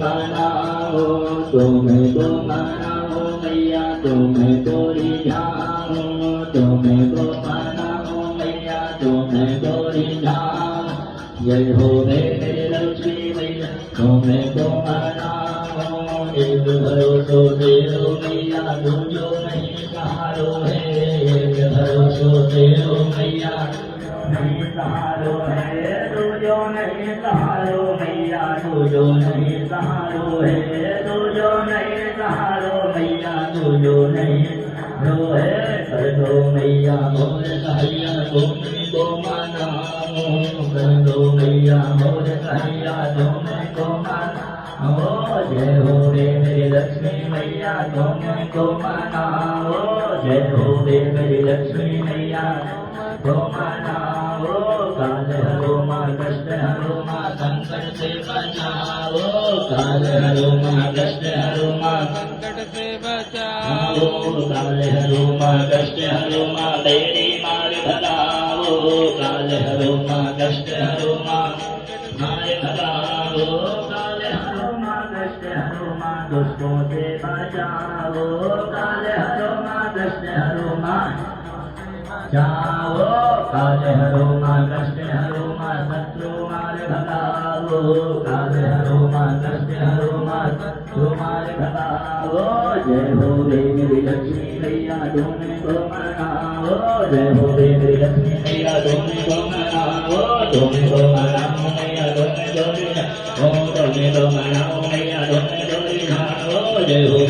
मनाओ तुम्हें को मनाओ मैया तुम्हें को रिझाओ तुम्हें को मनाओ मैया तुम्हें को रिझाओ जय हो मेरे लक्ष्मी मैया तुम्हें को मनाओ एक भरोसो तेरो मैया दूजो नहीं सहारो है एक भरोसो तेरो मैया नहीं सहारो है दूजो नहीं सहारो मैया दूजो नहीं सहारो है दूजो नहीं सहारो मैया दूजो नहीं सहारो है कर दो मैया मोर कहैया तुम्हें को मनाओ कर दो मैया मोर कहैया तुम्हें को मनाओ जय हो रे मेरी लक्ष्मी मैया तुम्हें को मनाओ जय हो रे मेरी लक्ष्मी मैया को मनाओ काल हरो माँ कष्ट हरो माँ संकट से बचाओ काल हरो माँ कष्ट हरो माँ संकट से बचाओ काल हरो माँ कष्ट हरो माँ तेरी मार भगाओ काल हरो माँ कष्ट हरो माँ मार भगाओ काल हरो माँ कष्ट हरो माँ दुष्टों से बचाओ काल हरो माँ कष्ट हरो माँ जाओ काल हरो माँ कष्ट हरो माँ शत्रु मार भगाओ काल हरो माँ कष्ट हरो माँ शत्रु मार भगाओ जय हो रे मेरी लक्ष्मी मैया तुम्हें को मनाओ जय हो रे मेरी लक्ष्मी मैया तुम्हें को मनाओ तुम्हें को मनाओ मैया तुम्हें को मनाओ मैया तुम्हें को मनाओ जय हो